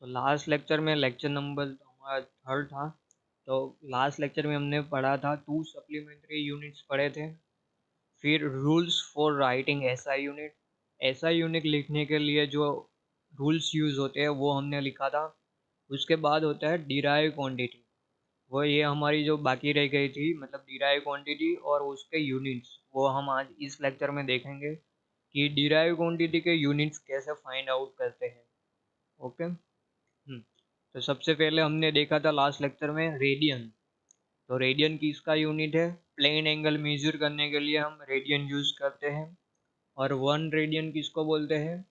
तो last lecture में lecture number हमारा थर्ड था। तो लास्ट लेक्चर में हमने पढ़ा था 2 सप्लीमेंट्री यूनिट्स पढ़े थे। फिर rules for writing SI unit, SI unit लिखने के लिए जो रूल्स यूज़ होते हैं वो हमने लिखा था। उसके बाद होता है डिराइव क्वांटिटी, वो ये हमारी जो बाकी रह गई थी, मतलब डिराइव क्वांटिटी और उसके यूनिट्स, वो हम आज इस लेक्चर में देखेंगे कि डिराइव क्वांटिटी के यूनिट्स कैसे फाइंड आउट करते हैं। ओके। तो सबसे पहले हमने देखा था लास्ट लेक्चर में रेडियन। तो रेडियन किसका यूनिट है? प्लेन एंगल मेजर करने के लिए हम रेडियन यूज करते हैं। और 1 रेडियन किसको बोलते हैं?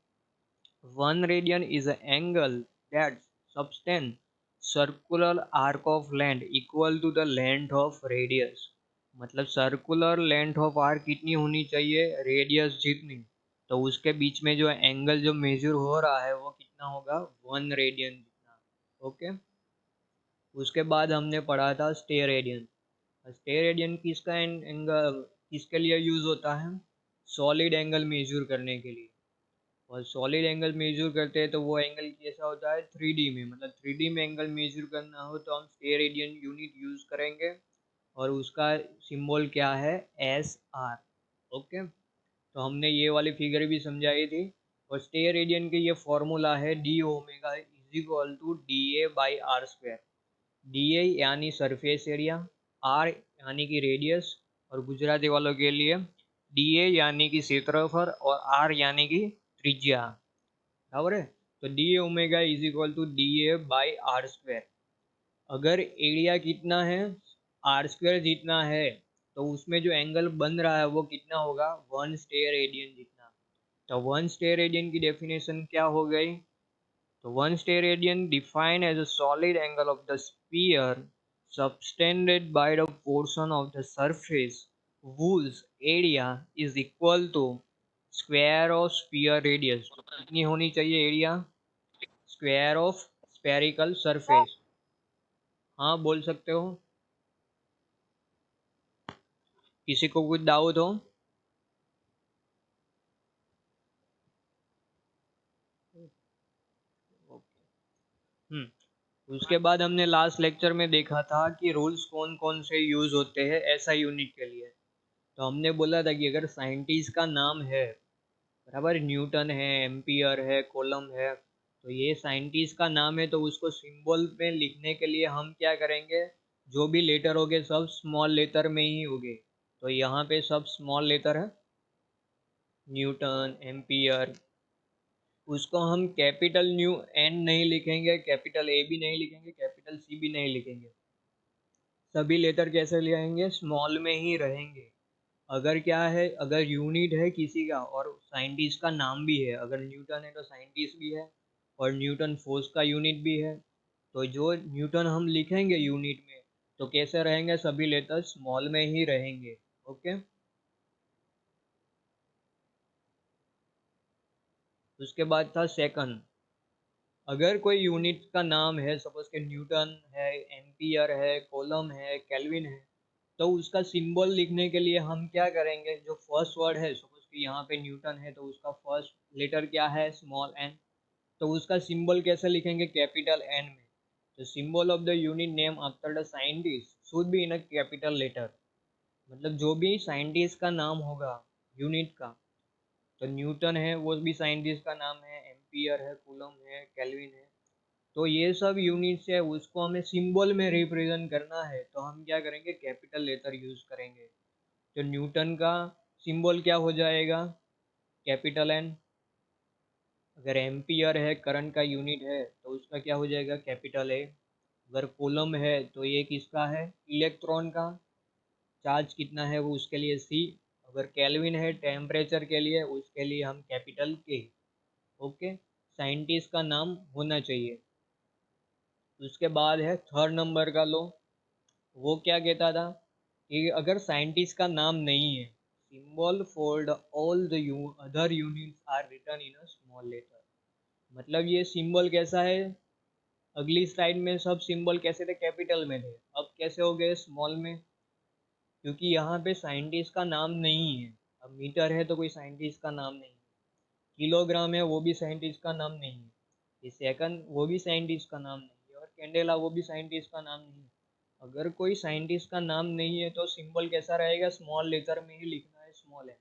1 radian is a angle that subtend circular arc of length equal to the length of radius. मतलब सर्कुलर लेंथ ऑफ आर्क कितनी होनी चाहिए? रेडियस जितनी। तो उसके बीच में जो एंगल जो मेजर हो रहा है वो कितना होगा? 1 रेडियन जितना। ओके। उसके बाद हमने पढ़ा था स्टेरेडियन। स्टेरेडियन किसका एंगल किसके लिए यूज होता है? सॉलिड एंगल मेजर करने के लिए। और सॉलिड एंगल मेजर करते हैं तो वो एंगल कैसा होता है? 3D में। मतलब 3D में एंगल मेजर करना हो तो हम स्टेरेडियन यूनिट यूज करेंगे। और उसका सिंबल क्या है? SR। ओके। तो हमने ये वाली फिगर भी समझाई थी। और स्टेरेडियन के ये फॉर्मूला है D omega is equal to DA/R²। DA यानी सरफेस एरिया, R यानी कि रेडियस, और गुजराती वालों के लिए DA यानी कि क्षेत्रफल और R यानी कि त्रिज्या। बराबर है। तो DA/R²। अगर एरिया कितना है? R² जितना है, तो उसमें जो एंगल बन रहा है वो कितना होगा? 1 स्टेरेडियन जितना। तो 1 स्टेरेडियन की डेफिनेशन क्या हो गई? So 1 steradian defined as a solid angle of the sphere subtended by the portion of the surface whose area is equal to square of sphere radius। तो कितनी होनी चाहिए area? Square of spherical surface. हाँ, बोल सकते हो। किसी को कुछ डाउट हो? उसके बाद हमने लास्ट लेक्चर में देखा था कि रूल्स कौन कौन से यूज होते हैं ऐसा यूनिट के लिए। तो हमने बोला था कि अगर साइंटिस्ट का नाम है, बराबर, न्यूटन है, एम्पियर है, कोलम है, तो ये साइंटिस्ट का नाम है, तो उसको सिंबल में लिखने के लिए हम क्या करेंगे? जो भी लेटर होंगे सब स्मॉल लेटर में ही होंगे। तो यहाँ पे सब स्मॉल लेटर है, न्यूटन, एम्पियर। उसको हम कैपिटल न्यू एन नहीं लिखेंगे, कैपिटल ए भी नहीं लिखेंगे, कैपिटल सी भी नहीं लिखेंगे। सभी लेटर कैसे लिखेंगे? स्मॉल में ही रहेंगे। अगर क्या है, अगर यूनिट है किसी का और साइंटिस्ट का नाम भी है, अगर न्यूटन है तो साइंटिस्ट भी है, और न्यूटन फोर्स का यूनिट भी है, तो जो न्यूटन हम लिखेंगे यूनिट में, तो कैसे रहेंगे? सभी लेटर स्मॉल में ही रहेंगे। ओके। उसके बाद था सेकंड। अगर कोई यूनिट का नाम है, सपोज के न्यूटन है, एम्पियर है, कोलम है, केल्विन है, तो उसका सिंबल लिखने के लिए हम क्या करेंगे? जो फर्स्ट वर्ड है, सपोज कि यहाँ पे न्यूटन है तो उसका फर्स्ट लेटर क्या है? Small N. तो उसका सिंबल कैसे लिखेंगे? कैपिटल एन में। तो symbol of the unit name after the scientist should be in a capital letter. मतलब जो भी साइंटिस्ट का नाम होगा यूनिट का, तो न्यूटन है वो भी साइंटिस्ट का नाम है, एम्पियर है, कूलम है, केल्विन है, तो ये सब यूनिट्स है, उसको हमें सिंबल में रिप्रेजेंट करना है, तो हम क्या करेंगे? कैपिटल लेटर यूज करेंगे। तो न्यूटन का सिंबल क्या हो जाएगा? Capital N. अगर एम्पियर है, करंट का यूनिट है, तो उसका क्या हो जाएगा? Capital A. अगर कूलम है तो ये किसका है? इलेक्ट्रॉन का चार्ज कितना है वो, उसके लिए सी। अगर केल्विन है टेम्परेचर के लिए, उसके लिए हम कैपिटल के। ओके। साइंटिस्ट का नाम होना चाहिए। उसके बाद है थर्ड नंबर का लो। वो क्या कहता था कि अगर साइंटिस्ट का नाम नहीं है, symbol for the all the other units are written in a small letter. मतलब ये सिंबल कैसा है? अगली स्लाइड में सब सिंबल कैसे थे? कैपिटल में थे, अब कैसे हो गए? स्मॉल में। क्योंकि यहाँ पे साइंटिस्ट का नाम नहीं है। अब मीटर है तो कोई साइंटिस्ट का नाम नहीं है, किलोग्राम है वो भी साइंटिस्ट का नाम नहीं है। ये सेकंड वो भी साइंटिस्ट का नाम नहीं है और कैंडेला वो भी साइंटिस्ट का नाम नहीं है। अगर कोई साइंटिस्ट का नाम नहीं है तो सिंबल कैसा रहेगा, स्मॉल लेटर में ही लिखना है, स्मॉल है।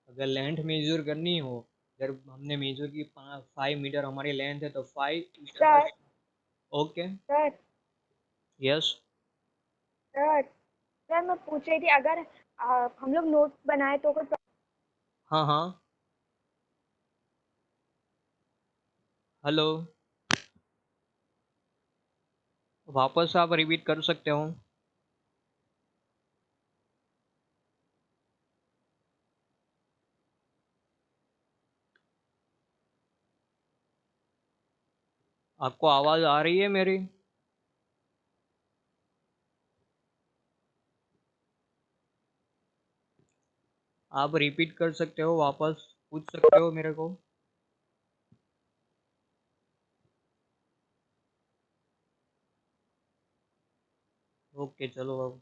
अगर लेंथ मेजर करनी हो, अगर हमने मेजर की 5 मीटर हमारी लेंथ है तो 5 उसके बाद। Sir okay. Sir yes. Sir sir मैं पूछ रही थी, अगर हम लोग नोट बनाए तो कोई हाँ हाँ। हेलो। वापस आप रिपीट कर सकते हो। आपको आवाज़ आ रही है मेरी? आप रिपीट कर सकते हो, वापस पूछ सकते हो मेरे को। ओके चलो, अब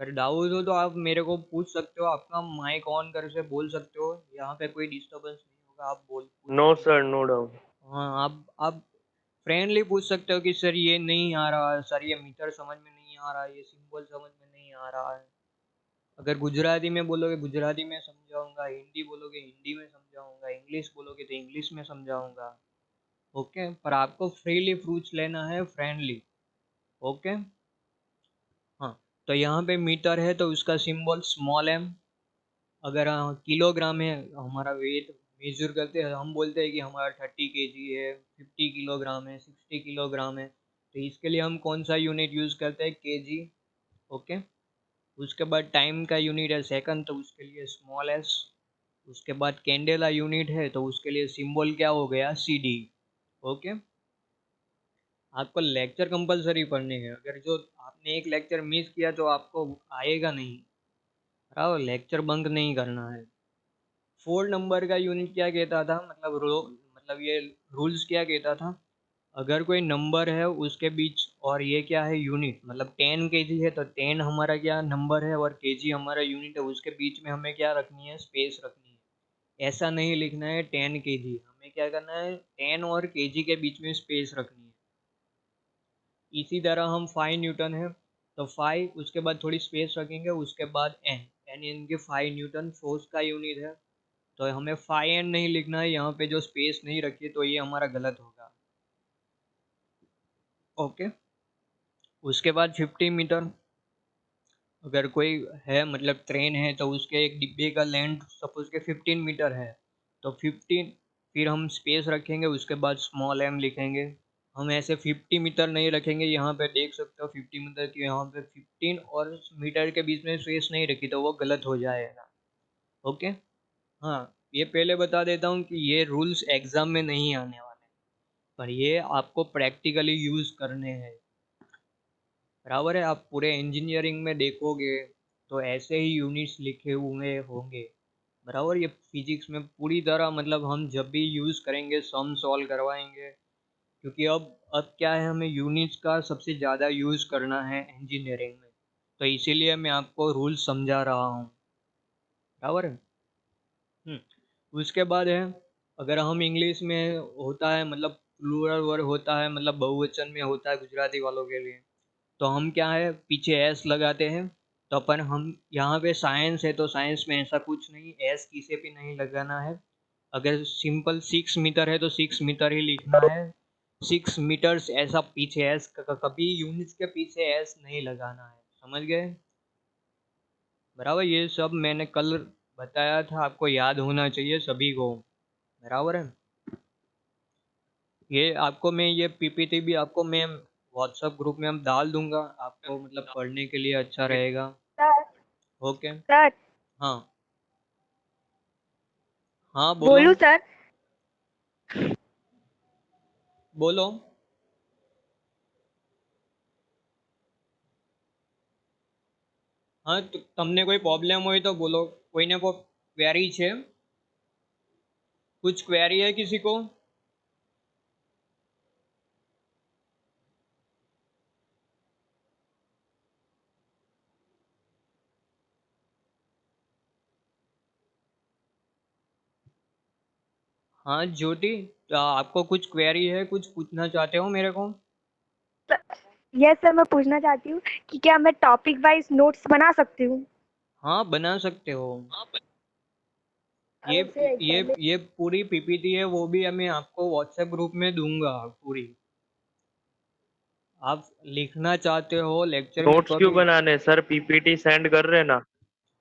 अगर डाउट हो तो आप मेरे को पूछ सकते हो, आपका माइक ऑन करके बोल सकते हो, यहाँ पे कोई डिस्टरबेंस नहीं होगा, आप बोल पूछ नो सकते सर, नो डाउट। हो। हाँ, आप फ्रेंडली पूछ सकते हो कि सर ये नहीं आ रहा है, सर ये मीटर समझ में नहीं आ रहा है, ये सिंबल समझ में नहीं आ रहा है। अगर गुजराती में बोलोगे गुजराती में समझाऊंगा, हिंदी बोलोगे हिंदी में समझाऊंगा, इंग्लिश बोलोगे तो इंग्लिश में समझाऊंगा। ओके, पर आपको फ्रीली पूछ लेना है, फ्रेंडली। ओके। हाँ, तो यहाँ पे मीटर है तो उसका सिंबल स्मॉल एम। अगर किलोग्राम है, हमारा वेट मेजर करते हैं, हम बोलते हैं कि हमारा 30 kg है, 50 किलोग्राम है, 60 किलोग्राम है, तो इसके लिए हम कौन सा यूनिट यूज़ करते हैं, केजी। ओके। उसके बाद टाइम का यूनिट है सेकंड, तो उसके लिए स्मॉल एस। उसके बाद कैंडेला यूनिट है तो उसके लिए सिंबल क्या हो गया, सीडी। ओके। आपको लेक्चर कंपलसरी पढ़ने हैं, अगर जो आपने एक लेक्चर मिस किया तो आपको आएगा नहीं। बराबर, लेक्चर बंक नहीं करना है। 4 नंबर का यूनिट क्या कहता था, मतलब मतलब ये रूल्स क्या कहता था, अगर कोई नंबर है उसके बीच, और ये क्या है, यूनिट, मतलब 10 kg है तो 10 हमारा क्या नंबर है और केजी हमारा यूनिट है, उसके बीच में हमें क्या रखनी है, स्पेस रखनी है। ऐसा नहीं लिखना है 10 kg, हमें क्या करना है, 10 और केजी के बीच में स्पेस रखनी है। इसी तरह हम 5 न्यूटन है तो 5 उसके बाद थोड़ी स्पेस रखेंगे, उसके बाद एन, एन इनके 5 न्यूटन फोर्स का यूनिट है, तो हमें 5 एन नहीं लिखना है, यहाँ पे जो स्पेस नहीं रखी तो ये हमारा गलत होगा। ओके। उसके बाद 50 मीटर, अगर कोई है मतलब ट्रेन है तो उसके एक डिब्बे का लेंथ सपोज के 15 मीटर है, तो 15, फिर हम स्पेस रखेंगे, उसके बाद स्मॉल एम लिखेंगे। हम ऐसे 50 मीटर नहीं रखेंगे, यहाँ पे देख सकते हो 50 मीटर की, यहाँ पे 15 और मीटर के बीच में स्पेस नहीं रखी तो वो गलत हो जाएगा। ओके। हाँ, ये पहले बता देता हूँ कि ये रूल्स एग्जाम में नहीं आने वाले, पर ये आपको प्रैक्टिकली यूज़ करने हैं। बराबर है, आप पूरे इंजीनियरिंग में देखोगे तो ऐसे ही यूनिट्स लिखे हुए होंगे। बराबर, ये फिजिक्स में पूरी तरह, मतलब हम जब भी यूज़ करेंगे सम सॉल्व करवाएंगे, क्योंकि अब क्या है, हमें यूनिट्स का सबसे ज़्यादा यूज़ करना है इंजीनियरिंग में, तो इसीलिए मैं आपको रूल समझा रहा हूँ। बराबर है। उसके बाद है, अगर हम इंग्लिश में होता है मतलब प्लूरल वर्ब होता है, मतलब बहुवचन में होता है गुजराती वालों के लिए, तो हम क्या है, पीछे एस लगाते हैं। तो अपन हम यहाँ पे साइंस है तो साइंस में ऐसा कुछ नहीं, एस किसी भी नहीं लगाना है। अगर सिंपल 6 मीटर है तो 6 मीटर ही लिखना है, 6 मीटर्स, ऐसा पीछे एस कभी यूनिट्स के पीछे एस नहीं लगाना है, समझ गए। बराबर, ये सब मैंने कल बताया था, आपको याद होना चाहिए सभी को। बराबर है। ये आपको मैं ये पीपीटी भी आपको मैं व्हाट्सएप ग्रुप में हम डाल दूंगा, आपको मतलब पढ़ने के लिए अच्छा रहेगा। Sir okay. सर हाँ हाँ, बोलो बोलू सर? बोलो। हाँ, તો તમને કોઈ પ્રોબ્લેમ હોય તો બોલો, કોઈને કોઈ ક્વેરી છે, कुछ क्वेरी है किसी को? हाँ ज्योति, आपको कुछ क्वेरी है, कुछ पूछना चाहते हो मेरे को? यस सर, मैं पूछना चाहती हूँ कि क्या मैं टॉपिक वाइज नोट्स बना सकती हूँ? हाँ बना सकते हो। ये ऐसे ये पहले। ये पूरी पीपीटी है, वो भी मैं आपको व्हाट्सएप ग्रुप में दूंगा पूरी। आप लिखना चाहते हो लेक्चर में नोट्स क्यों कभी? बनाने सर, पीपीटी सेंड कर रहे ना।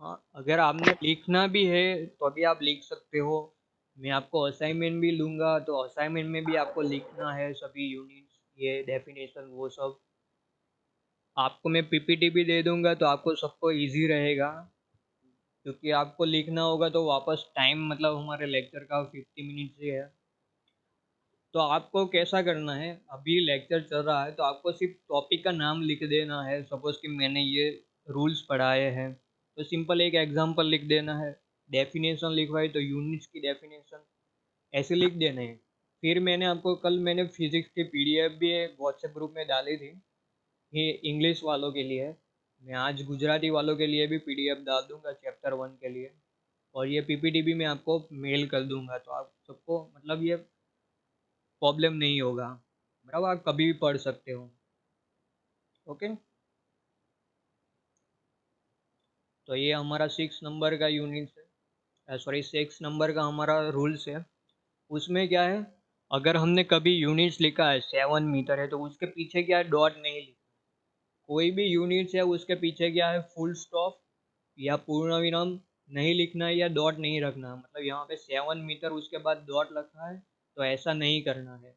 हाँ अगर आपने लिखना भी है तो अभी आप लिख सकते हो। मैं आपको असाइनमेंट भी लूंगा, तो असाइनमेंट में भी आपको लिखना है सभी यूनिट्स, ये डेफिनेशन वो सब। आपको मैं पीपीटी भी दे दूंगा तो आपको सबको इजी रहेगा, क्योंकि आपको लिखना होगा तो वापस टाइम मतलब हमारे लेक्चर का 50 मिनट ही है। तो आपको कैसा करना है, अभी लेक्चर चल रहा है तो आपको सिर्फ टॉपिक का नाम लिख देना है। सपोज कि मैंने ये रूल्स पढ़ाए हैं, तो सिंपल एक एग्जांपल लिख देना है। डेफिनेशन लिखवाई तो यूनिट्स की डेफिनेशन ऐसे लिख देना है। फिर मैंने फिजिक्स की पीडीएफ भी व्हाट्सएप ग्रुप में डाली थी, ये इंग्लिश वालों के लिए है। मैं आज गुजराती वालों के लिए भी पीडीएफ डाल दूंगा चैप्टर 1 के लिए। और ये पीपीटी भी मैं आपको मेल कर दूंगा, तो आप सबको मतलब ये प्रॉब्लम नहीं होगा, बराबर, आप कभी भी पढ़ सकते हो। ओके, तो ये हमारा 6 नंबर का यूनिट है, सॉरी 6 नंबर का हमारा रूल्स है। उसमें क्या है, अगर हमने कभी यूनिट्स लिखा है 7 मीटर है तो उसके पीछे क्या है, डॉट नहीं लिखना। कोई भी यूनिट्स है उसके पीछे क्या है, फुल स्टॉप या पूर्ण विराम नहीं लिखना है, या डॉट नहीं रखना। मतलब यहाँ पे 7 मीटर उसके बाद डॉट रखा है, तो ऐसा नहीं करना है।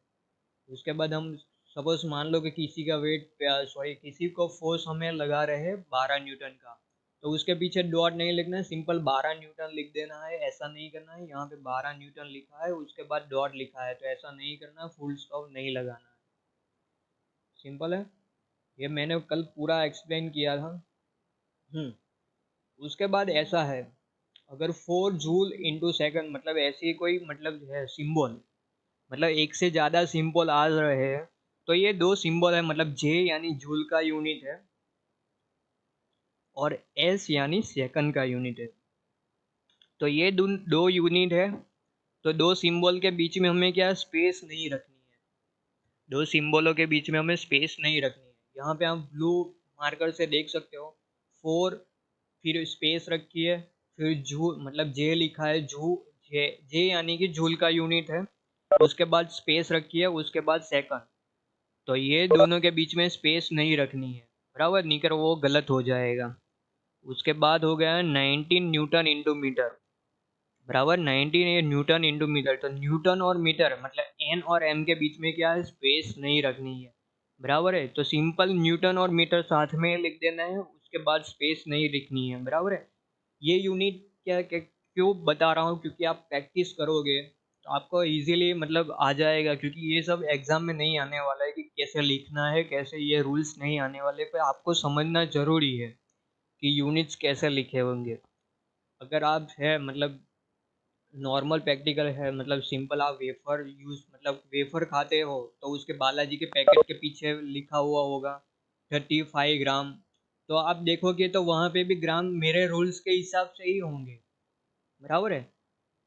उसके बाद हम सपोज मान लो कि किसी का वेट, सॉरी किसी को फोर्स हमें लगा रहे हैं 12 न्यूटन का, तो उसके पीछे डॉट नहीं लिखना है, सिंपल 12 न्यूटन लिख देना है। ऐसा नहीं करना है, यहाँ पे 12 न्यूटन लिखा है उसके बाद डॉट लिखा है तो ऐसा नहीं करना, फुल स्टॉप नहीं लगाना है। सिंपल है, ये मैंने कल पूरा एक्सप्लेन किया था। उसके बाद ऐसा है, अगर 4 जूल इंटू सेकंड मतलब ऐसी कोई मतलब है सिंबल, मतलब एक से ज़्यादा सिंबल आ रहे हैं, तो ये दो सिंबल है, मतलब जे यानी जूल का यूनिट है और एस यानी सेकंड का यूनिट है। तो ये दो यूनिट है, तो दो सिंबल के बीच में हमें क्या स्पेस नहीं रखनी है। दो सिंबलों के बीच में हमें स्पेस नहीं रखनी है। यहाँ पे आप ब्लू मार्कर से देख सकते हो, 4 फिर स्पेस रखी है, फिर जू मतलब जे लिखा है, जू जे जे यानी कि जूल का यूनिट है। उसके बाद स्पेस रखी है, उसके बाद सेकंड। तो ये दोनों के बीच में स्पेस नहीं रखनी है, बराबर, नहीं कर वो गलत हो जाएगा। उसके बाद हो गया 19 न्यूटन इंटू मीटर, बराबर, 19 न्यूटन इंटू मीटर। तो न्यूटन और मीटर मतलब एन और एम के बीच में क्या है, स्पेस नहीं रखनी है, बराबर है। तो सिंपल न्यूटन और मीटर साथ में लिख देना है, उसके बाद स्पेस नहीं लिखनी है, बराबर है। ये यूनिट क्यों बता रहा हूँ, क्योंकि आप प्रैक्टिस करोगे तो आपको इजीली मतलब आ जाएगा, क्योंकि ये सब एग्जाम में नहीं आने वाला है कि कैसे लिखना है कैसे, ये रूल्स नहीं आने वाले, पर आपको समझना जरूरी है कि यूनिट्स कैसे लिखे होंगे। अगर आप है मतलब नॉर्मल प्रैक्टिकल है, मतलब सिंपल आप वेफर यूज मतलब वेफर खाते हो तो उसके बालाजी के पैकेट के पीछे लिखा हुआ होगा 35 ग्राम, तो आप देखोगे तो वहाँ पे भी ग्राम मेरे रूल्स के हिसाब से ही होंगे, बराबर है।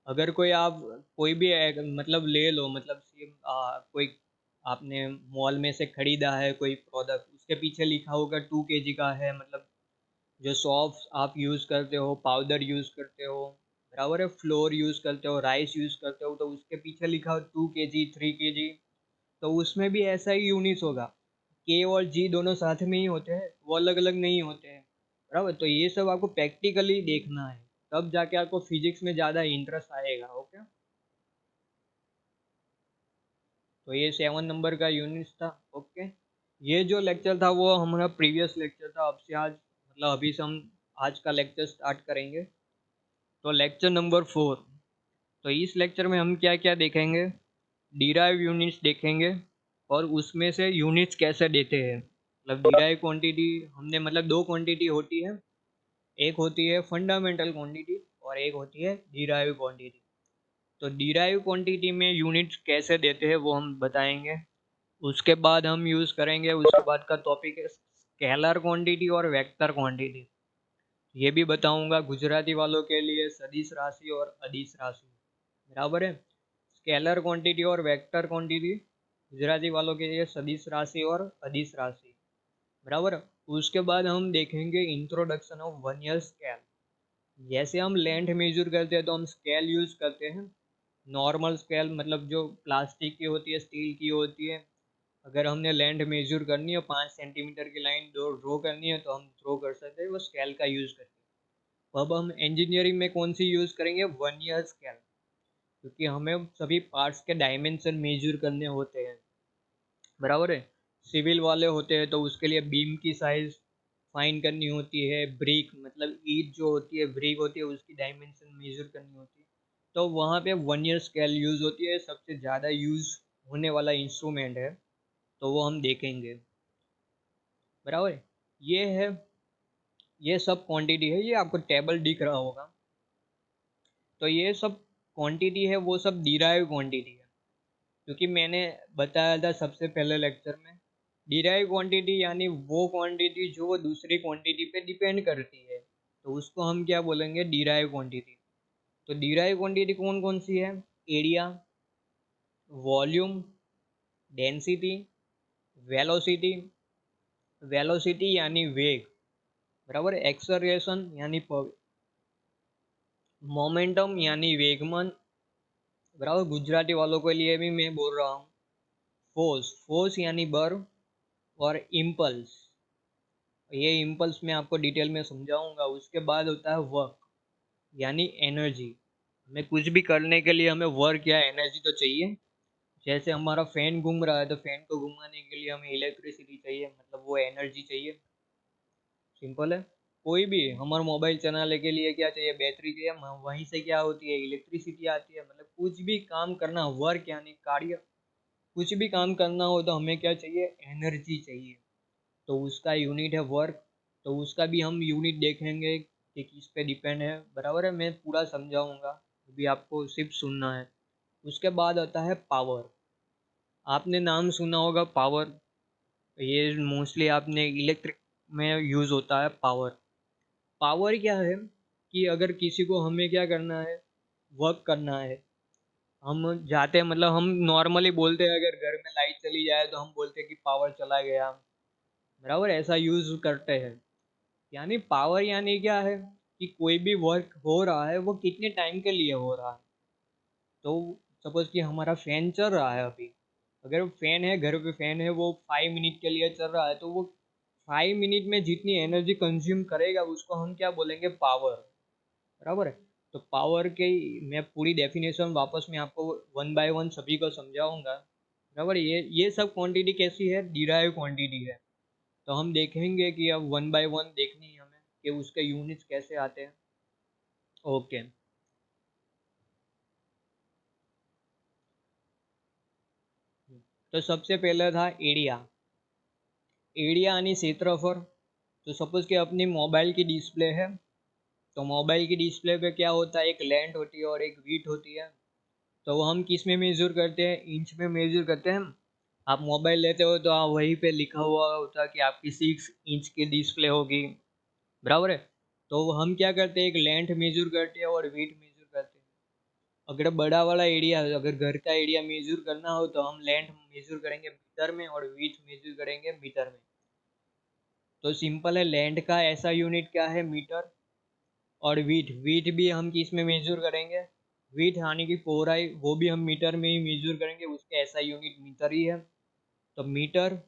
अगर कोई आप कोई भी मतलब ले लो, मतलब सेम कोई आपने मॉल में से खरीदा है कोई प्रोडक्ट, उसके पीछे लिखा होगा 2 kg का है, मतलब जो सॉफ्ट आप यूज़ करते हो, पाउडर यूज़ करते हो, बराबर है, फ्लोर यूज़ करते हो, राइस यूज़ करते हो, तो उसके पीछे लिखा हो 2 kg 3 kg, तो उसमें भी ऐसा ही यूनिट्स होगा। के और जी दोनों साथ में ही होते हैं, वो अलग अलग नहीं होते हैं, बराबर। तो ये सब आपको प्रैक्टिकली देखना है, तब जाके आपको फिजिक्स में ज़्यादा इंटरेस्ट आएगा। ओके, तो ये 7 नंबर का यूनिट था। ओके, ये जो लेक्चर था वो हमारा प्रीवियस लेक्चर था, अब से आज मतलब अभी से हम आज का लेक्चर स्टार्ट करेंगे। तो लेक्चर नंबर 4, तो इस लेक्चर में हम क्या क्या देखेंगे, डिराइव यूनिट्स देखेंगे, और उसमें से यूनिट्स कैसे देते हैं। मतलब डिराइव क्वांटिटी हमने मतलब दो क्वांटिटी होती है, एक होती है फंडामेंटल क्वांटिटी और एक होती है डिराइव क्वांटिटी। तो डिराइव क्वांटिटी में यूनिट्स कैसे देते हैं वो हम बताएंगे। उसके बाद हम यूज़ करेंगे, उसके बाद का टॉपिक है स्केलर क्वांटिटी और वेक्टर क्वांटिटी, ये भी बताऊंगा गुजराती वालों के लिए, सदिश राशि और अदिश राशि, बराबर है। स्केलर क्वांटिटी और वेक्टर क्वांटिटी, गुजराती वालों के लिए सदिश राशि और अदिश राशि, बराबर। उसके बाद हम देखेंगे introduction of one year scale. जैसे हम लेंथ मेजर करते हैं तो हम स्केल यूज करते हैं। नॉर्मल स्केल मतलब जो प्लास्टिक की होती है, स्टील की होती है। अगर हमने लेंथ मेजर करनी है 5 सेंटीमीटर की लाइन ड्रॉ करनी है तो हम ड्रॉ कर सकते हैं वो स्केल का यूज करके। अब हम इंजीनियरिंग में कौन सी यूज करेंगे, वन ईयर स्केल, क्योंकि हमें सभी पार्ट्स के डायमेंशन मेजर करने होते हैं, बराबर है। सिविल वाले होते हैं तो उसके लिए बीम की साइज फाइन करनी होती है, ब्रिक मतलब ईट जो होती है, ब्रिक होती है, उसकी डायमेंशन मेजर करनी होती है। तो वहाँ पे वन ईयर स्केल यूज होती है, सबसे ज़्यादा यूज होने वाला इंस्ट्रूमेंट है, तो वो हम देखेंगे, बराबर है। ये है, ये सब क्वांटिटी है, ये आपको टेबल दिख रहा होगा। तो ये सब क्वांटिटी है, वो सब डिराइव क्वांटिटी है, क्योंकि मैंने बताया था सबसे पहले लेक्चर में, डिराइव क्वांटिटी यानी वो क्वांटिटी जो वो दूसरी क्वांटिटी पे डिपेंड करती है, तो उसको हम क्या बोलेंगे, डिराइव क्वांटिटी। तो डिराइव क्वांटिटी कौन कौन सी है, area, volume, density, velocity, velocity यानी वेग, बराबर, एक्सेलरेशन यानी मोमेंटम यानी वेगमन, बराबर। गुजराती वालों के लिए भी मैं बोल रहा हूँ, फोर्स, फोर्स यानी बल, और इम्पल्स, ये इम्पल्स मैं आपको डिटेल में समझाऊंगा। उसके बाद होता है वर्क यानी एनर्जी। हमें कुछ भी करने के लिए हमें वर्क या एनर्जी तो चाहिए। जैसे हमारा फैन घूम रहा है तो फैन को घुमाने के लिए हमें इलेक्ट्रिसिटी चाहिए, मतलब वो एनर्जी चाहिए, सिंपल है। कोई भी हमारा मोबाइल चलाने के लिए क्या चाहिए, बैटरी चाहिए, वहीं से क्या होती है, इलेक्ट्रिसिटी आती है। मतलब कुछ भी काम करना, वर्क यानी कार्य, कुछ भी काम करना हो तो हमें क्या चाहिए, एनर्जी चाहिए, तो उसका यूनिट है वर्क। तो उसका भी हम यूनिट देखेंगे कि किस पे डिपेंड है, बराबर है। मैं पूरा समझाऊंगा, अभी आपको सिर्फ सुनना है। उसके बाद आता है पावर। आपने नाम सुना होगा पावर, ये मोस्टली आपने इलेक्ट्रिक में यूज़ होता है पावर। पावर क्या है कि अगर किसी को हमें क्या करना है, वर्क करना है, हम जाते हैं, मतलब हम नॉर्मली बोलते हैं अगर घर में लाइट चली जाए तो हम बोलते हैं कि पावर चला गया, बराबर, ऐसा यूज़ करते हैं। यानी पावर यानी क्या है कि कोई भी वर्क हो रहा है वो कितने टाइम के लिए हो रहा है। तो सपोज कि हमारा फैन चल रहा है अभी, अगर फैन है, घर पे फैन है, वो 5 मिनट के लिए चल रहा है, तो वो 5 मिनट में जितनी एनर्जी कंज्यूम करेगा उसको हम क्या बोलेंगे, पावर, बराबर है। तो पावर के मैं पूरी डेफिनेशन वापस में आपको वन बाय वन सभी को समझाऊंगा, बराबर। ये सब क्वांटिटी कैसी है, डिराइव क्वांटिटी है। तो हम देखेंगे कि अब वन बाय वन देखनी है हमें कि उसके यूनिट्स कैसे आते हैं। ओके, तो सबसे पहले था एरिया। एरिया यानी क्षेत्रफल। तो सपोज कि अपनी मोबाइल की डिस्प्ले है, तो मोबाइल की डिस्प्ले पे क्या होता है, एक लेंथ होती है और एक विड्थ होती है। तो वो हम किस में मेजर करते हैं, इंच में मेजर करते हैं। आप मोबाइल लेते हो तो आप वहीं पे लिखा हुआ होता है कि आपकी 6 इंच की डिस्प्ले होगी, बराबर है। तो हम क्या करते हैं, एक लेंथ मेजर करते हैं और विड्थ मेजर करते हैं। अगर बड़ा वाला एरिया, अगर घर का एरिया मेजर करना हो तो हम लेंथ मेजर करेंगे मीटर में और विड्थ मेजर करेंगे मीटर में। तो सिंपल है, लेंथ का ऐसा यूनिट क्या है, मीटर। और विड्थ, विड्थ भी हम किस में मेजर करेंगे, विड्थ यानी कि पौड़ाई, वो भी हम मीटर में ही मेजर करेंगे, उसका ऐसा यूनिट मीटर ही है। तो मीटर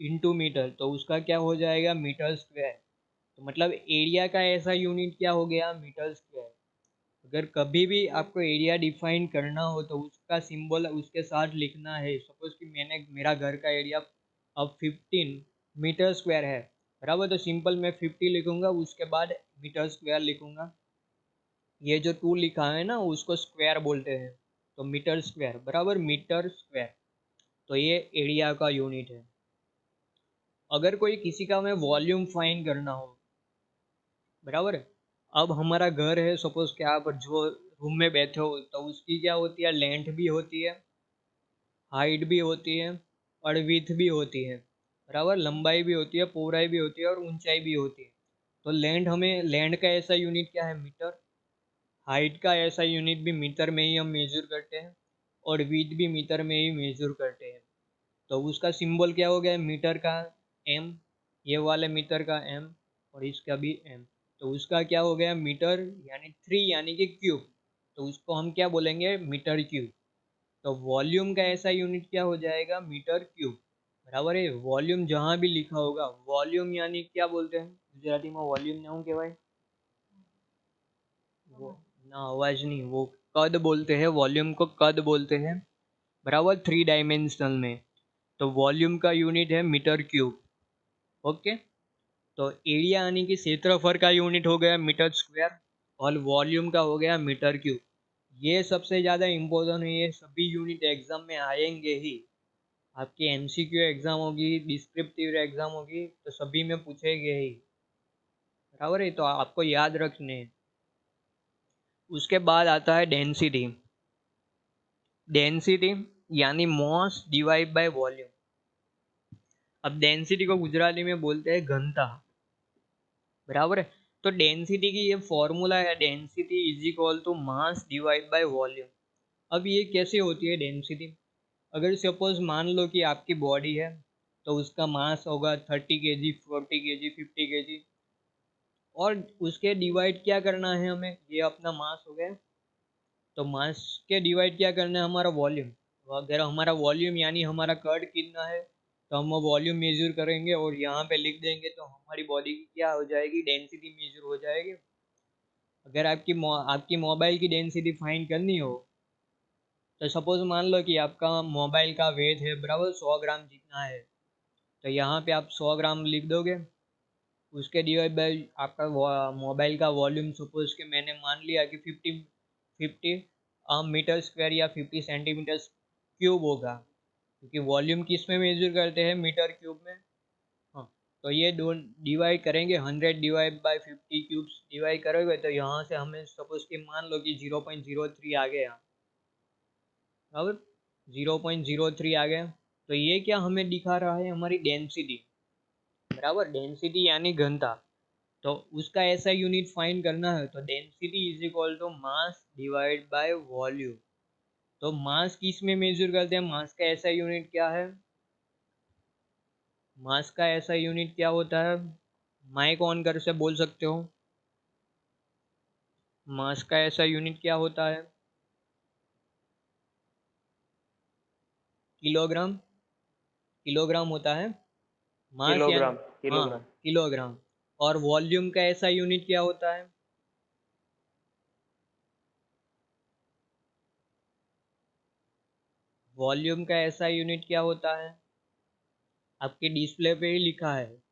इंटू मीटर, तो उसका क्या हो जाएगा, मीटर स्क्वायर। तो मतलब एरिया का ऐसा यूनिट क्या हो गया, मीटर स्क्वायर। अगर कभी भी आपको एरिया डिफाइन करना हो तो उसका सिंबल उसके साथ लिखना है। सपोज कि मेरा घर का एरिया अब 15 मीटर स्क्वायर है, बराबर। तो सिंपल मैं 50 लिखूंगा, उसके बाद मीटर स्क्वायर लिखूंगा। ये जो 2 लिखा है ना उसको स्क्वायर बोलते हैं, तो मीटर स्क्वायर बराबर मीटर स्क्वायर। तो ये एरिया का यूनिट है। अगर कोई किसी का हमें वॉल्यूम फाइन करना हो, बराबर है। अब हमारा घर है, सपोज कि आप जो रूम में बैठे हो तो उसकी क्या होती है, लेंथ भी होती है, हाइट भी होती है, और विड्थ भी होती है, बराबर। लंबाई भी होती है, पौड़ाई भी होती है, और ऊंचाई भी होती है। तो लेंथ का ऐसा यूनिट क्या है, मीटर। हाइट का ऐसा यूनिट भी मीटर में ही हम मेजर करते हैं। और विथ भी मीटर में ही मेजर करते हैं। तो उसका सिंबल क्या हो गया मीटर का एम, ये वाले मीटर का एम और इसका भी एम। तो उसका क्या हो गया मीटर यानी 3 यानी कि क्यूब, तो उसको हम क्या बोलेंगे मीटर क्यूब। तो वॉल्यूम का ऐसा यूनिट क्या हो जाएगा मीटर क्यूब, बराबर है। वॉल्यूम जहाँ भी लिखा होगा, वॉल्यूम यानी क्या बोलते हैं गुजराती में वॉल्यूम ना क्या भाई, वो ना आवाज नहीं, वो कद बोलते हैं, वॉल्यूम को कद बोलते हैं, बराबर 3 डायमेंशनल में। तो वॉल्यूम का यूनिट है मीटर क्यूब। ओके, तो एरिया यानी कि क्षेत्रफल का यूनिट हो गया मीटर स्क्वायर और वॉल्यूम का हो गया मीटर क्यूब। ये सबसे ज़्यादा इम्पोर्टेंट है, ये सभी यूनिट एग्जाम में आएंगे ही। आपकी एमसीक्यू एग्जाम होगी, डिस्क्रिप्टिव एग्जाम होगी, तो सभी में पूछेंगे ही, बराबर है। तो आपको याद रखने हैं। उसके बाद आता है डेंसिटी। डेंसिटी यानी मास डिवाइड बाय वॉल्यूम। अब डेंसिटी को गुजराती में बोलते हैं घनता, बराबर है। तो डेंसिटी की ये फॉर्मूला है, density is equal to mass divide by volume. अब ये कैसे होती है डेंसिटी, अगर सपोज मान लो कि आपकी बॉडी है, तो उसका मास होगा 30 kg, 40 kg, 50 kg, और उसके डिवाइड क्या करना है हमें, ये अपना मास हो गया। तो मास के डिवाइड क्या करना है हमारा वॉल्यूम। अगर हमारा वॉल्यूम यानी हमारा कद कितना है, तो हम वॉल्यूम मेजर करेंगे और यहाँ पे लिख देंगे, तो हमारी बॉडी की क्या हो जाएगी डेंसिटी मेजर हो जाएगी। अगर आपकी मोबाइल की डेंसिटी फाइंड करनी हो, तो सपोज मान लो कि आपका मोबाइल का वेट है बराबर 100 ग्राम जितना है, तो यहाँ पे आप 100 ग्राम लिख दोगे। उसके डिवाइड बाय आपका मोबाइल का वॉल्यूम, सपोज कि मैंने मान लिया कि 50 मीटर स्क्वायर या 50 सेंटीमीटर क्यूब होगा, क्योंकि वॉल्यूम किस में मेजर करते हैं मीटर क्यूब में। हाँ, तो ये दो डिवाइड करेंगे, 100 डिवाइड बाय 50 क्यूब्स डिवाइड करोगे, तो यहाँ से हमें सपोज कि मान लो कि 0.03 आ गया, बराबर 0.03 आ गया। तो ये क्या हमें दिखा रहा है हमारी डेंसिटी, बराबर डेंसिटी यानी घनता। तो उसका ऐसा यूनिट फाइंड करना है, तो density is equal to mass divide by volume. तो मास किस में मेजर करते हैं, मास का ऐसा यूनिट क्या है, मास का ऐसा यूनिट क्या होता है, माइक ऑन कर से बोल सकते हो। मास का ऐसा यूनिट क्या होता है, किलोग्राम, किलोग्राम होता है मास या, किलोग्राम हाँ किलोग्राम। किलोग्राम। और वॉल्यूम का ऐसा यूनिट क्या होता है, वॉल्यूम का ऐसा यूनिट क्या होता है, आपके डिस्प्ले पे ही लिखा है।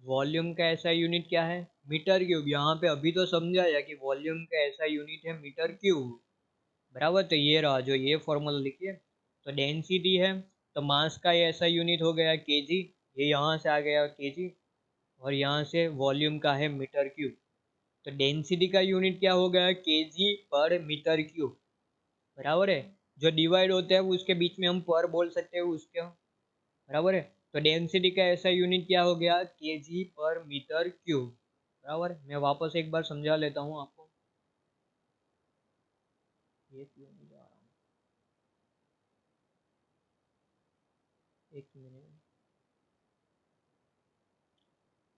वॉल्यूम का ऐसा यूनिट क्या है मीटर क्यूब। यहाँ पे अभी तो समझाया कि वॉल्यूम का ऐसा यूनिट है मीटर क्यूब, बराबर। तो ये रहा जो ये फॉर्मूला लिखिए। तो डेंसिटी है, तो मास का ये ऐसा यूनिट हो गया केजी, ये यहाँ से आ गया केजी, और यहाँ से वॉल्यूम का है मीटर क्यूब। तो डेंसिटी का यूनिट क्या हो गया केजी पर मीटर क्यूब, बराबर है। जो डिवाइड होते हैं उसके बीच में हम पर बोल सकते हैं उसके, बराबर है। तो डेंसिटी का ऐसा यूनिट क्या हो गया केजी पर मीटर क्यूब, बराबर। मैं वापस एक बार समझा लेता हूँ आपको, ये क्यों नहीं जा रहा हूँ, एक मिनट,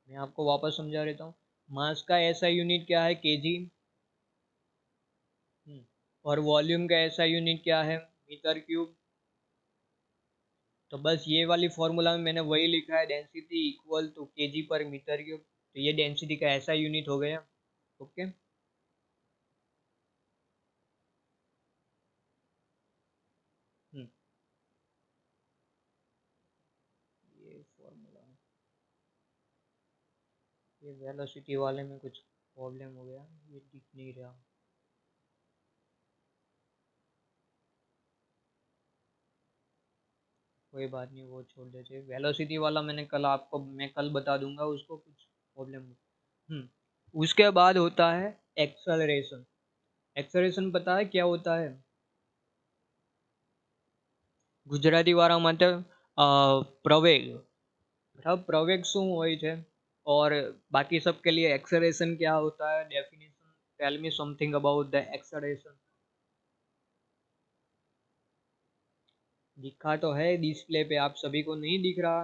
मैं आपको वापस समझा देता हूँ। मास का ऐसा यूनिट क्या है केजी, और वॉल्यूम का ऐसा यूनिट क्या है मीटर क्यूब। तो बस ये वाली फॉर्मूला में मैंने वही लिखा है, डेंसिटी इक्वल टू केजी पर मीटर क्यूब। तो ये डेंसिटी का ऐसा यूनिट हो गया। ओके, ये फॉर्मूला, ये वेलोसिटी वाले में कुछ प्रॉब्लम हो गया, ये दिख नहीं रहा। कोई बात नहीं, वो छोड़ देते। वेलोसिटी वाला मैं कल बता दूंगा उसको, कुछ प्रॉब्लम। उसके बाद होता है एक्सेलरेशन। एक्सेलरेशन पता है क्या होता है गुजराती वाला માટે प्रवेग, बराबर। प्रवेग શું હોય છે और बाकी सब के लिए एक्सेलरेशन क्या होता है definition tell me something about the acceleration. दिखा तो है डिस्प्ले पे, आप सभी को नहीं दिख रहा?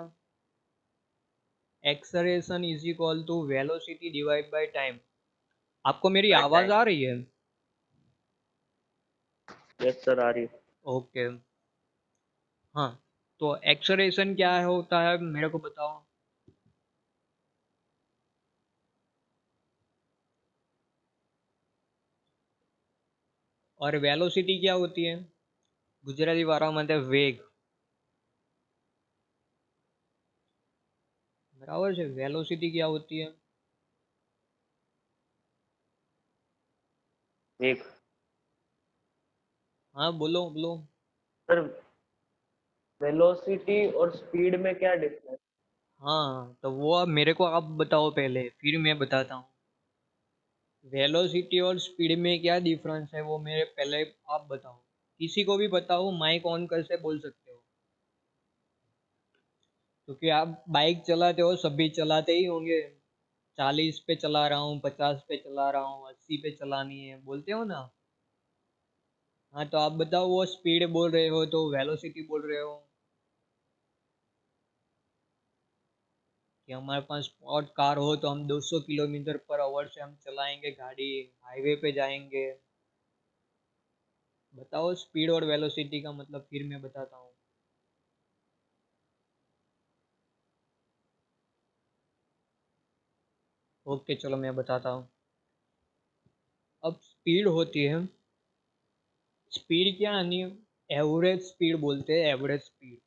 Acceleration is equal to velocity divide by time. आपको मेरी बाय आवाज टाइम। आ रही है? यस सर, आ रही है। ओके। हाँ, तो एक्सेलरेशन क्या है होता है मेरे को बताओ। और वेलोसिटी क्या होती है? गुजराती वारा में वेग, बराबर है। वेलोसिटी क्या होती है? एक। हाँ बोलो बोलो। सर, वेलोसिटी और स्पीड में क्या डिफरेंस? हाँ तो वो अब मेरे को आप बताओ पहले, फिर मैं बताता हूँ। वेलोसिटी और स्पीड में क्या डिफरेंस है वो मेरे पहले आप बताओ। किसी को भी बताओ, माइक ऑन कर से बोल सकते हो, क्योंकि आप बाइक चलाते हो, सभी चलाते ही होंगे। 40 पे चला रहा हूँ, 50 पे चला रहा हूँ, 80 पे चलानी है बोलते हो ना। हाँ तो आप बताओ, वो स्पीड बोल रहे हो तो वेलोसिटी बोल रहे हो। कि हमारे पास स्पॉट कार हो तो हम 200 किलोमीटर पर आवर से हम चलाएंगे गाड़ी, हाईवे पे जाएंगे। बताओ स्पीड और वेलोसिटी का मतलब, फिर मैं बताता हूँ। ओके चलो मैं बताता हूँ। अब स्पीड होती है, स्पीड क्या यानी एवरेज स्पीड बोलते हैं, एवरेज स्पीड।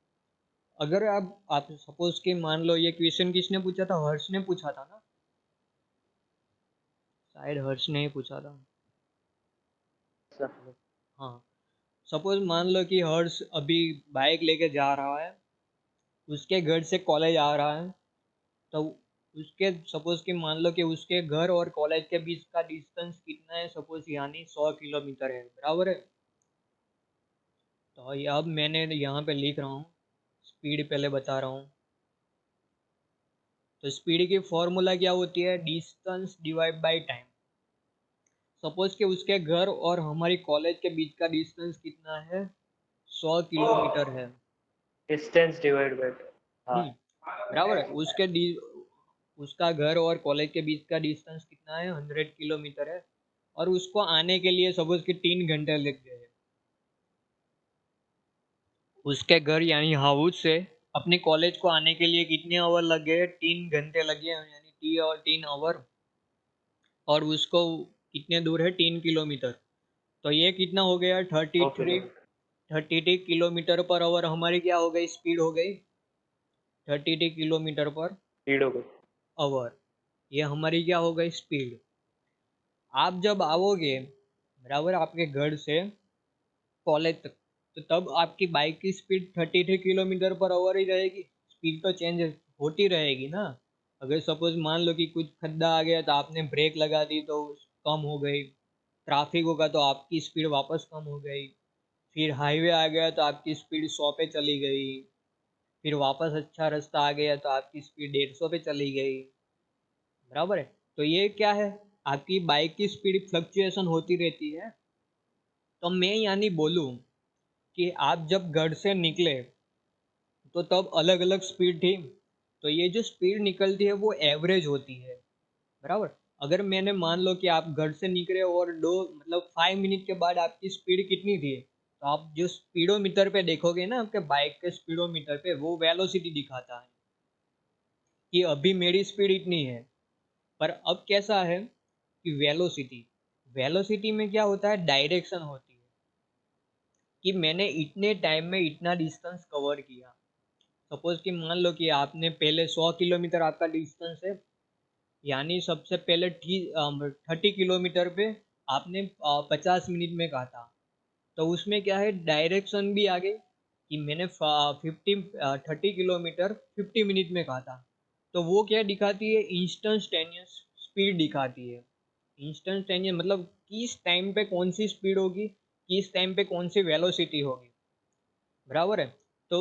अगर आप सपोज कि मान लो, ये क्वेश्चन किसने पूछा था? हर्ष ने पूछा था ना, शायद हर्ष ने ही पूछा था। सर। चलो, हाँ। सपोज मान लो कि हर्ष अभी बाइक लेके जा रहा है, उसके घर से कॉलेज आ रहा है। तो उसके सपोज कि मान लो कि उसके घर और कॉलेज के बीच का डिस्टेंस कितना है, सपोज यानी 100 किलोमीटर है, बराबर है। तो ये अब मैंने यहाँ पे लिख रहा हूँ, स्पीड पहले बता रहा हूँ। तो स्पीड की फॉर्मूला क्या होती है? Distance divide by time. Suppose कि उसके घर और हमारी कॉलेज के बीच का डिस्टेंस कितना है? 100 किलोमीटर है। Distance divide by. हाँ। बराबर है। उसका घर और कॉलेज के बीच का डिस्टेंस कितना है? 100 किलोमीटर है। और उसको आने के लिए सपोज कि 3 घंटे लग गए। उसके घर यानी हाउस से अपने कॉलेज को आने के लिए कितने आवर लग गए? 3 घंटे लगे, यानी 3 आवर। और उसको कितने दूर है? 3 किलोमीटर। तो ये कितना हो गया? Thirty 100 three kilometre 33 kilometre per hour हमारी क्या हो गई? स्पीड हो गई 33 किलोमीटर पर स्पीड हो गई। आवर। ये हमारी क्या हो गई? स्पीड। आप जब आओगे, बराबर, आपके घर से कॉलेज तक, तो तब आपकी बाइक की स्पीड 33 किलोमीटर पर आवर ही रहेगी। स्पीड तो चेंज होती रहेगी ना। अगर सपोज मान लो कि कुछ खड्डा आ गया तो आपने ब्रेक लगा दी तो कम हो गई। ट्रैफिक होगा तो आपकी स्पीड वापस कम हो गई। फिर हाईवे आ गया तो आपकी स्पीड 100 पे चली गई। फिर वापस अच्छा रास्ता आ गया तो आपकी स्पीड 150 पे चली गई। बराबर है। तो ये क्या है? आपकी बाइक की स्पीड फ्लक्चुएशन होती रहती है। तो मैं यानी बोलूँ कि आप जब घर से निकले तो तब अलग अलग स्पीड थी। तो ये जो स्पीड निकलती है वो एवरेज होती है, बराबर। अगर मैंने मान लो कि आप घर से निकले और 5 मिनट के बाद आपकी स्पीड कितनी थी, तो आप जो स्पीडोमीटर पे देखोगे ना, आपके बाइक के स्पीडोमीटर पे वो वेलोसिटी दिखाता है कि अभी मेरी स्पीड इतनी है। पर अब कैसा है कि वेलोसिटी, वेलोसिटी में क्या होता है? डायरेक्शन होती है कि मैंने इतने टाइम में इतना डिस्टेंस कवर किया। सपोज कि मान लो कि आपने पहले 100 किलोमीटर आपका डिस्टेंस है, यानी सबसे पहले 30 किलोमीटर पे आपने 50 मिनट में कहा था। तो उसमें क्या है? डायरेक्शन भी आ गई कि मैंने 30 किलोमीटर 50 मिनट में कहा था। तो वो क्या दिखाती है? इंस्टेंटेनियस स्पीड दिखाती है। इंस्टेंटेनियस मतलब किस टाइम पे कौन सी स्पीड होगी, किस टाइम पे कौन सी वेलोसिटी होगी, बराबर है। तो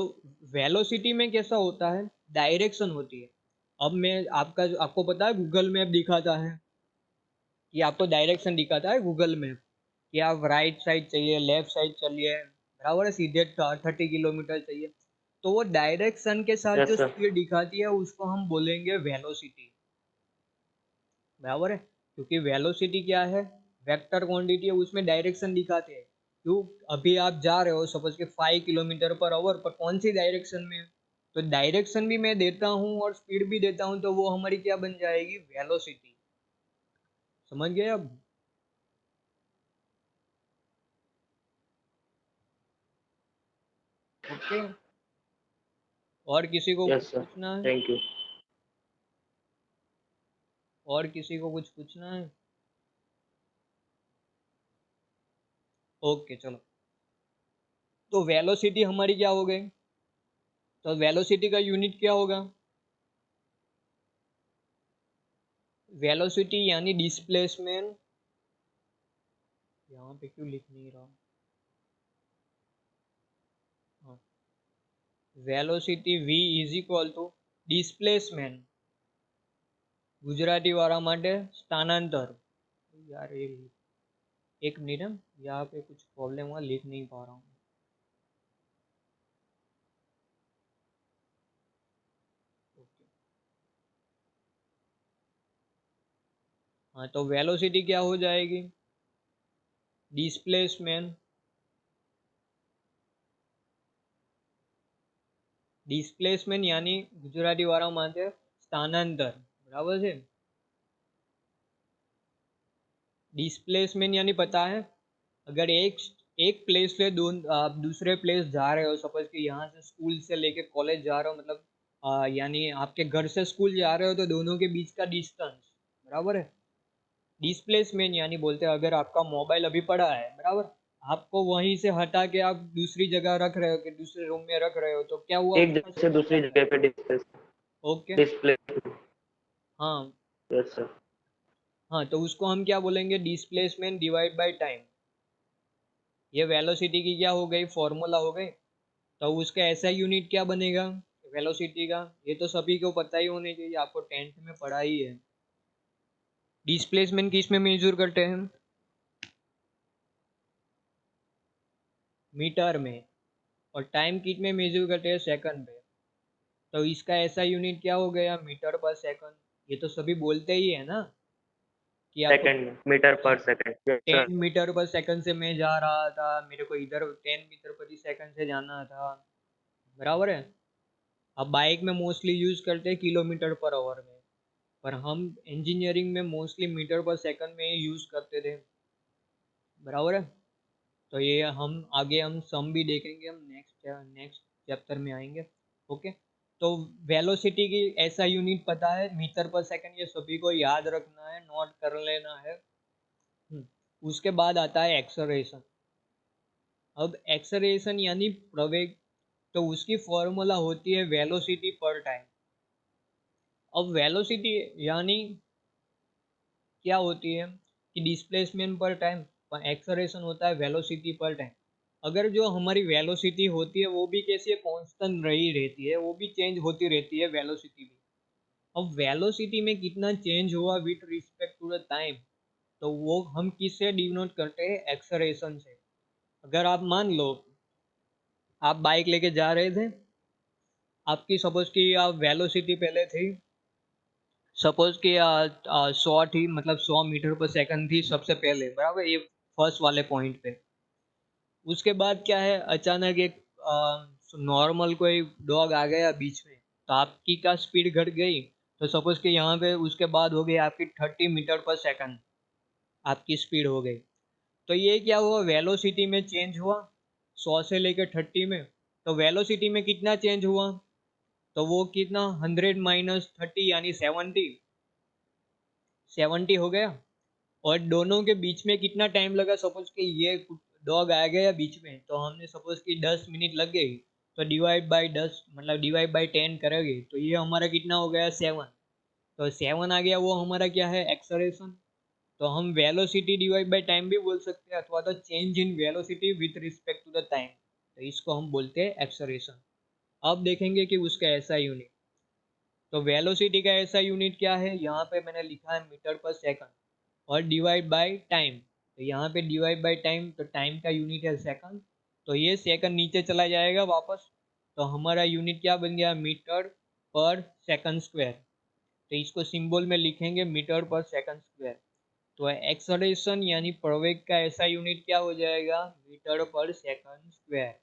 वेलोसिटी में कैसा होता है? डायरेक्शन होती है। अब मैं आपको पता है गूगल मैप दिखाता है, कि आपको डायरेक्शन दिखाता है गूगल मैप कि आप राइट साइड चाहिए, लेफ्ट साइड चलिए, बराबर है, सीधे 30 किलोमीटर चाहिए। तो वो डायरेक्शन के साथ यस जो सर। स्पीड दिखाती है उसको हम बोलेंगे वेलोसिटी, बराबर है। क्योंकि वेलोसिटी क्या है, वेक्टर क्वांटिटी है, उसमें डायरेक्शन दिखाते हैं। क्यों, अभी आप जा रहे हो सपोज के 5 किलोमीटर पर आवर, पर कौन सी डायरेक्शन में, तो डायरेक्शन भी मैं देता हूँ और स्पीड भी देता हूँ, तो वो हमारी क्या बन जाएगी, वेलोसिटी। समझ गए अब? ओके। और किसी को कुछ यस सर। पूछना है? Thank you. और किसी को कुछ पूछना है? ओके चलो। तो वेलोसिटी हमारी क्या हो गई, तो वेलोसिटी का यूनिट क्या होगा, वेलोसिटी यानी डिस्प्लेसमेंट, यहाँ पे क्यों लिख नहीं रहा, हाँ, velocity v is equal to displacement, Gujarati वाला माटे स्थानांतर। यार ये एक मिनट है, यहाँ पे कुछ प्रॉब्लम हुआ, लिख नहीं पा रहा हूँ। ओके। हाँ, तो वेलोसिटी क्या हो जाएगी, डिस्प्लेसमेंट, डिस्प्लेसमेंट यानी गुजराती वाला माटे स्थानांतर, बराबर है। डिस्प्लेसमेंट यानी पता है, अगर एक एक प्लेस से आप दूसरे प्लेस जा रहे हो, सपोज कि यहाँ से स्कूल से लेके कॉलेज जा रहे हो, मतलब यानी आपके घर से स्कूल जा रहे हो, तो दोनों के बीच का डिस्टेंस, बराबर है। डिस्प्लेसमेंट यानी बोलते हैं अगर आपका मोबाइल अभी पड़ा है, बराबर, आपको वहीं से हटा के आप दूसरी जगह रख रहे हो कि दूसरे रूम में रख रहे हो, तो क्या हुआ, एक उसका जगह से स्पीड दूसरी बढ़ गया। जगह पे डिस्प्लेस। ओके। डिस्प्ले। हाँ। Yes sir. हाँ, तो उसको हम क्या बोलेंगे, डिस्प्लेसमेंट डिवाइड बाय टाइम। ये वेलोसिटी की क्या हो गई, फॉर्मूला हो गई। तो उसका ऐसा यूनिट क्या बनेगा, वेलोसिटी का, ये तो सभी को पता ही होने चाहिए, आपको 10th में पढ़ा ही है। डिस्प्लेसमेंट किस में मेजर करते हैं, मीटर में, और टाइम किस में मेजर करते हैं, सेकंड पे। तो इसका ऐसा यूनिट क्या हो गया, मीटर पर सेकंड। ये तो सभी बोलते ही है ना कि आपको सेकंड में, मीटर पर सेकंड। Yes sir. 10 मीटर पर सेकंड से मैं जा रहा था, मेरे को इधर 10 मीटर प्रति सेकंड से जाना था, बराबर है। अब बाइक में मोस्टली यूज करते हैं किलोमीटर पर आवर में, पर हम इंजीनियरिंग में मोस्टली मीटर पर सेकंड में ही यूज करते थे, बराबर है। तो ये हम आगे हम सम भी देखेंगे, हम नेक्स्ट नेक्स्ट चैप्टर में आएंगे। ओके। तो वेलोसिटी की ऐसा यूनिट पता है, मीटर पर सेकंड, ये सभी को याद रखना है, नोट कर लेना है। हम्म, उसके बाद आता है एक्सेलरेशन। अब एक्सेलरेशन यानी प्रवेग, तो उसकी फॉर्मूला होती है वेलोसिटी पर टाइम। अब वेलोसिटी यानी क्या होती है कि डिस्प्लेसमेंट पर टाइम, पर एक्सेलरेशन होता है वेलोसिटी पर टाइम। अगर जो हमारी वेलोसिटी होती है वो भी कैसी है, कांस्टेंट रही रहती है, वो भी चेंज होती रहती है वेलोसिटी भी। अब वेलोसिटी में कितना चेंज हुआ with respect to the time, तो वो हम किससे डिनोट करते हैं, एक्सेलरेशन से। अगर आप मान लो आप बाइक लेके जा रहे थे, आपकी सपोज की आप वेलोसिटी पहले थी, सपोज कि 100 थी, मतलब 100 मीटर पर सेकंड थी सबसे पहले, बराबर, ये फर्स्ट वाले पॉइंट पे। उसके बाद क्या है, अचानक एक नॉर्मल कोई डॉग आ गया बीच में, तो आपकी का स्पीड घट गई। तो सपोज कि यहाँ पे उसके बाद हो गई आपकी 30 मीटर पर सेकंड, आपकी स्पीड हो गई। तो ये क्या हुआ, वेलोसिटी में चेंज हुआ, 100 से लेकर 30 में। तो वेलोसिटी में कितना चेंज हुआ, तो वो कितना, 100 - 30 यानी 70, 70 हो गया। और दोनों के बीच में कितना टाइम लगा, सपोज कि ये डॉग आ गया बीच में, तो हमने सपोज कि 10 मिनट लग गई, तो डिवाइड बाई 10 मतलब डिवाइड बाई 10 करोगे, तो ये हमारा कितना हो गया, 7। तो 7 आ गया, वो हमारा क्या है, एक्सेलरेशन। तो हम वेलोसिटी डिवाइड बाई टाइम भी बोल सकते हैं, अथवा तो change in velocity with respect to the time, तो इसको हम बोलते हैं एक्सेलरेशन। अब देखेंगे कि उसका ऐसा यूनिट, तो वेलोसिटी का ऐसा यूनिट क्या है, यहाँ पे मैंने लिखा है मीटर पर सेकंड, और डिवाइड बाय टाइम। तो यहाँ पे डिवाइड बाय टाइम, तो टाइम का यूनिट है सेकंड, तो ये सेकंड नीचे चला जाएगा वापस, तो हमारा यूनिट क्या बन गया, मीटर पर सेकंड स्क्वायर। तो इसको सिंबल में लिखेंगे मीटर पर सेकंड स्क्वायर। तो एक्सलेरेशन यानी प्रवेग का ऐसा यूनिट क्या हो जाएगा, मीटर पर सेकंड स्क्वायर।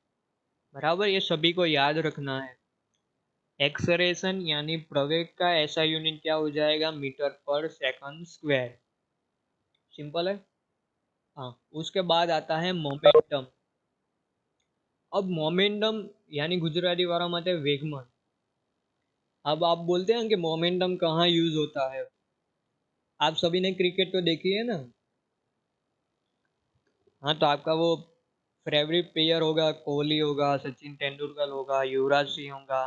बराबर, ये सभी को याद रखना है। एक्सलेरेशन यानी प्रवेग का ऐसा यूनिट क्या हो जाएगा, मीटर पर सेकंड स्क्वायर। सिंपल है। हाँ, उसके बाद आता है मोमेंटम। अब मोमेंटम यानी गुजराती वाला मत है वेगमान। अब आप बोलते हैं कि मोमेंटम कहाँ यूज होता है। आप सभी ने क्रिकेट तो देखी है ना। हाँ, तो आपका वो फेवरेट प्लेयर होगा, कोहली होगा, सचिन तेंदुलकर होगा, युवराज सिंह होगा।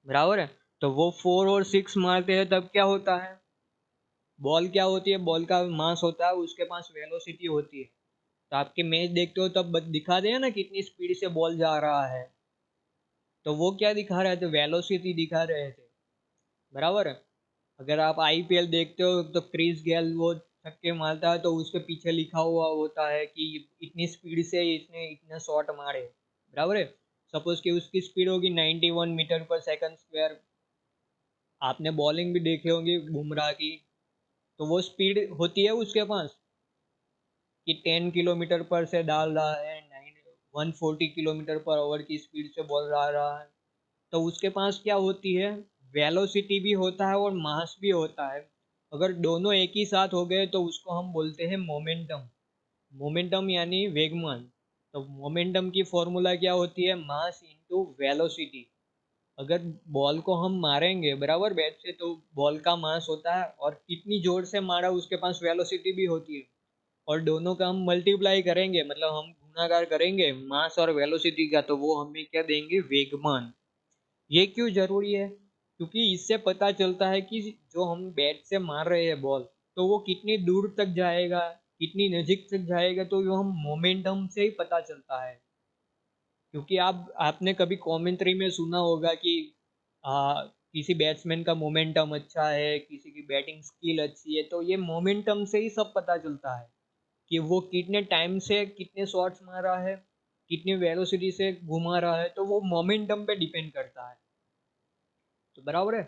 बराबर है। तो वो 4 और 6 मारते हैं तब क्या होता है, बॉल क्या होती है, बॉल का मास होता है, उसके पास वेलोसिटी होती है। तो आपके मैच देखते हो तब दिखाते हैं ना कितनी स्पीड से बॉल जा रहा है। तो वो क्या दिखा रहे थे, वेलोसिटी दिखा रहे थे। बराबर है। अगर आप आईपीएल देखते हो तो क्रिस गेल वो छक्के मारता है तो उसके पीछे लिखा हुआ होता है कि इतनी स्पीड से इसने इतना शॉट मारे। बराबर है। सपोज कि उसकी स्पीड होगी 91 मीटर पर सेकंड स्क्वायर। आपने बॉलिंग भी देखी होगी बुमराह की, तो वो स्पीड होती है उसके पास कि 10 किलोमीटर पर से डाल रहा है, 140 किलोमीटर पर आवर की स्पीड से बॉल डाल रहा है। तो उसके पास क्या होती है, वेलोसिटी भी होता है और मास भी होता है। अगर दोनों एक ही साथ हो गए तो उसको हम बोलते हैं मोमेंटम। मोमेंटम यानी वेगमान। तो मोमेंटम की फॉर्मूला क्या होती है, मास इनटू वेलोसिटी। अगर बॉल को हम मारेंगे बराबर बैट से, तो बॉल का मास होता है और कितनी जोर से मारा उसके पास वेलोसिटी भी होती है। और दोनों का हम मल्टीप्लाई करेंगे, मतलब हम गुणाकार करेंगे मास और वेलोसिटी का, तो वो हमें क्या देंगे, वेगमान। ये क्यों जरूरी है, क्योंकि इससे पता चलता है कि जो हम बैट से मार रहे हैं बॉल, तो वो कितनी दूर तक जाएगा, कितनी नजीक तक जाएगा, तो वो हम मोमेंटम से ही पता चलता है। क्योंकि आपने कभी कमेंट्री में सुना होगा कि किसी बैट्समैन का मोमेंटम अच्छा है, किसी की बैटिंग स्किल अच्छी है, तो ये मोमेंटम से ही सब पता चलता है कि वो कितने टाइम से कितने शॉट्स मारा है, कितनी वेलोसिटी से घुमा रहा है, तो वो मोमेंटम पे डिपेंड करता है। तो बराबर है।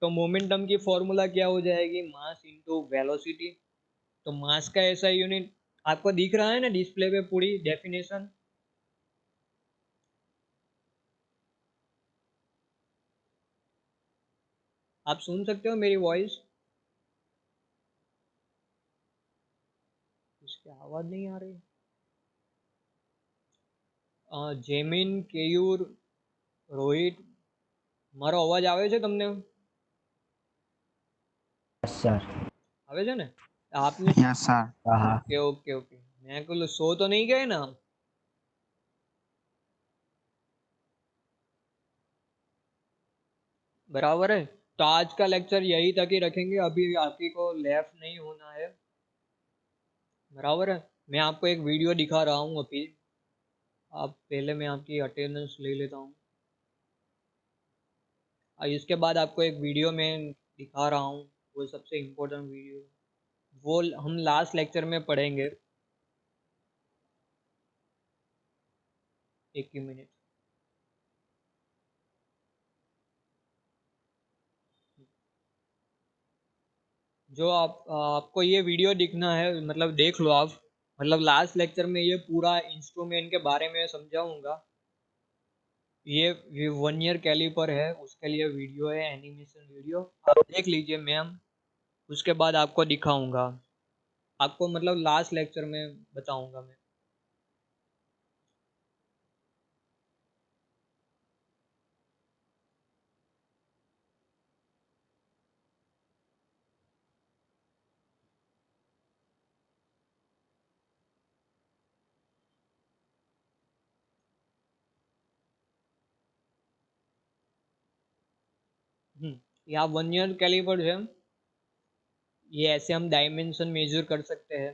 तो मोमेंटम की फॉर्मूला क्या हो जाएगी, मास इनटू वेलोसिटी। तो मास का ऐसा यूनिट आपको दिख रहा है ना डिस्प्ले पे पूरी डेफिनेशन। आप सुन सकते हो मेरी वॉइस, उसकी आवाज नहीं आ रही। જેમિન કેયુર રોહિત, મારો અવાજ આવે છે તમને, सर। આવે છે ને आपने। Yes sir. हाँ। ओके ओके ओके, मैं को सो तो नहीं गए ना। बराबर है। तो आज का लेक्चर यही तक ही रखेंगे, अभी आपकी को लेफ्ट नहीं होना है। बराबर है। मैं आपको एक वीडियो दिखा रहा हूँ अभी। आप पहले मैं आपकी अटेंडेंस ले लेता हूँ। इसके बाद आपको एक वीडियो में दिखा रहा हूँ, वो सबसे इम्पोर्टेंट वीडियो, वो हम लास्ट लेक्चर में पढ़ेंगे। एक ही मिनट। जो आपको ये वीडियो दिखना है, मतलब देख लो आप। मतलब लास्ट लेक्चर में ये पूरा इंस्ट्रूमेंट के बारे में समझाऊंगा। ये 1 ईयर कैलिपर है, उसके लिए वीडियो है, एनिमेशन वीडियो, आप देख लीजिए मैम। उसके बाद आपको दिखाऊंगा, आपको मतलब लास्ट लेक्चर में बताऊंगा मैं। यहाँ 1 ईयर कैलिपर है, ये ऐसे हम डायमेंशन मेजर कर सकते हैं।